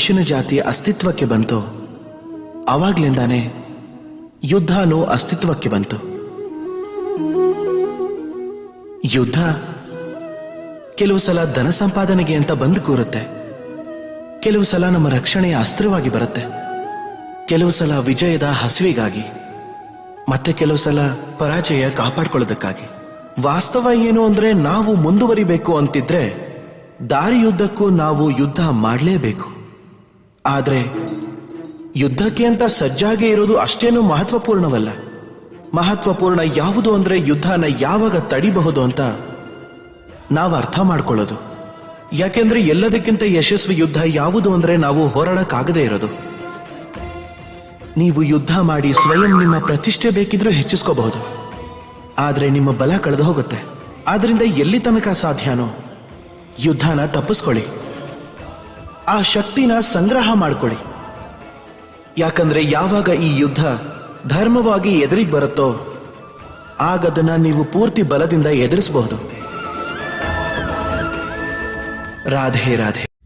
ಮನುಷ್ಯನ ಜಾತಿ ಅಸ್ತಿತ್ವಕ್ಕೆ ಬಂತು ಆವಾಗ್ಲಿಂದಾನೇ ಯುದ್ಧನೂ ಅಸ್ತಿತ್ವಕ್ಕೆ ಬಂತು. ಯುದ್ಧ ಕೆಲವು ಸಲ ಧನ ಸಂಪಾದನೆಗೆ ಅಂತ ಬಂದು ಕೂರುತ್ತೆ, ಕೆಲವು ಸಲ ನಮ್ಮ ರಕ್ಷಣೆಯ ಅಸ್ತ್ರವಾಗಿ ಬರುತ್ತೆ, ಕೆಲವು ಸಲ ವಿಜಯದ ಹಸಿವಿಗಾಗಿ, ಮತ್ತೆ ಕೆಲವು ಸಲ ಪರಾಜಯ ಕಾಪಾಡ್ಕೊಳ್ಳೋದಕ್ಕಾಗಿ. ವಾಸ್ತವ ಏನು ಅಂದ್ರೆ ನಾವು ಮುಂದುವರಿಬೇಕು ಅಂತಿದ್ರೆ ದಾರಿಯುದ್ದಕ್ಕೂ ನಾವು ಯುದ್ಧ ಮಾಡಲೇಬೇಕು. ಆದ್ರೆ ಯುದ್ಧಕ್ಕೆ ಅಂತ ಸಜ್ಜಾಗಿ ಇರೋದು ಅಷ್ಟೇನೂ ಮಹತ್ವಪೂರ್ಣವಲ್ಲ. ಮಹತ್ವಪೂರ್ಣ ಯಾವುದು ಅಂದ್ರೆ ಯುದ್ಧನ ಯಾವಾಗ ತಡಿಬಹುದು ಅಂತ ನಾವು ಅರ್ಥ ಮಾಡ್ಕೊಳ್ಳೋದು. ಯಾಕೆಂದ್ರೆ ಎಲ್ಲದಕ್ಕಿಂತ ಯಶಸ್ವಿ ಯುದ್ಧ ಯಾವುದು ಅಂದ್ರೆ ನಾವು ಹೋರಾಡಕ್ಕಾಗದೇ ಇರೋದು. ನೀವು ಯುದ್ಧ ಮಾಡಿ ಸ್ವಯಂ ನಿಮ್ಮ ಪ್ರತಿಷ್ಠೆ ಬೇಕಿದ್ರೂ ಹೆಚ್ಚಿಸ್ಕೋಬಹುದು, ಆದ್ರೆ ನಿಮ್ಮ ಬಲ ಕಳೆದು ಹೋಗುತ್ತೆ. ಆದ್ರಿಂದ ಎಲ್ಲಿ ತನಕ ಸಾಧ್ಯನೋ ಯುದ್ಧನ ತಪ್ಪಿಸ್ಕೊಳ್ಳಿ, ಆ ಶಕ್ತಿನ ಸಂಗ್ರಹ ಮಾಡ್ಕೊಳ್ಳಿ. ಯಾಕಂದ್ರೆ ಯಾವಾಗ ಈ ಯುದ್ಧ ಧರ್ಮವಾಗಿ ಎದುರಿಗೆ ಬರುತ್ತೋ ಆಗದನ್ನ ನೀವು ಪೂರ್ತಿ ಬಲದಿಂದ ಎದುರಿಸಬಹುದು. ರಾಧೆ ರಾಧೆ.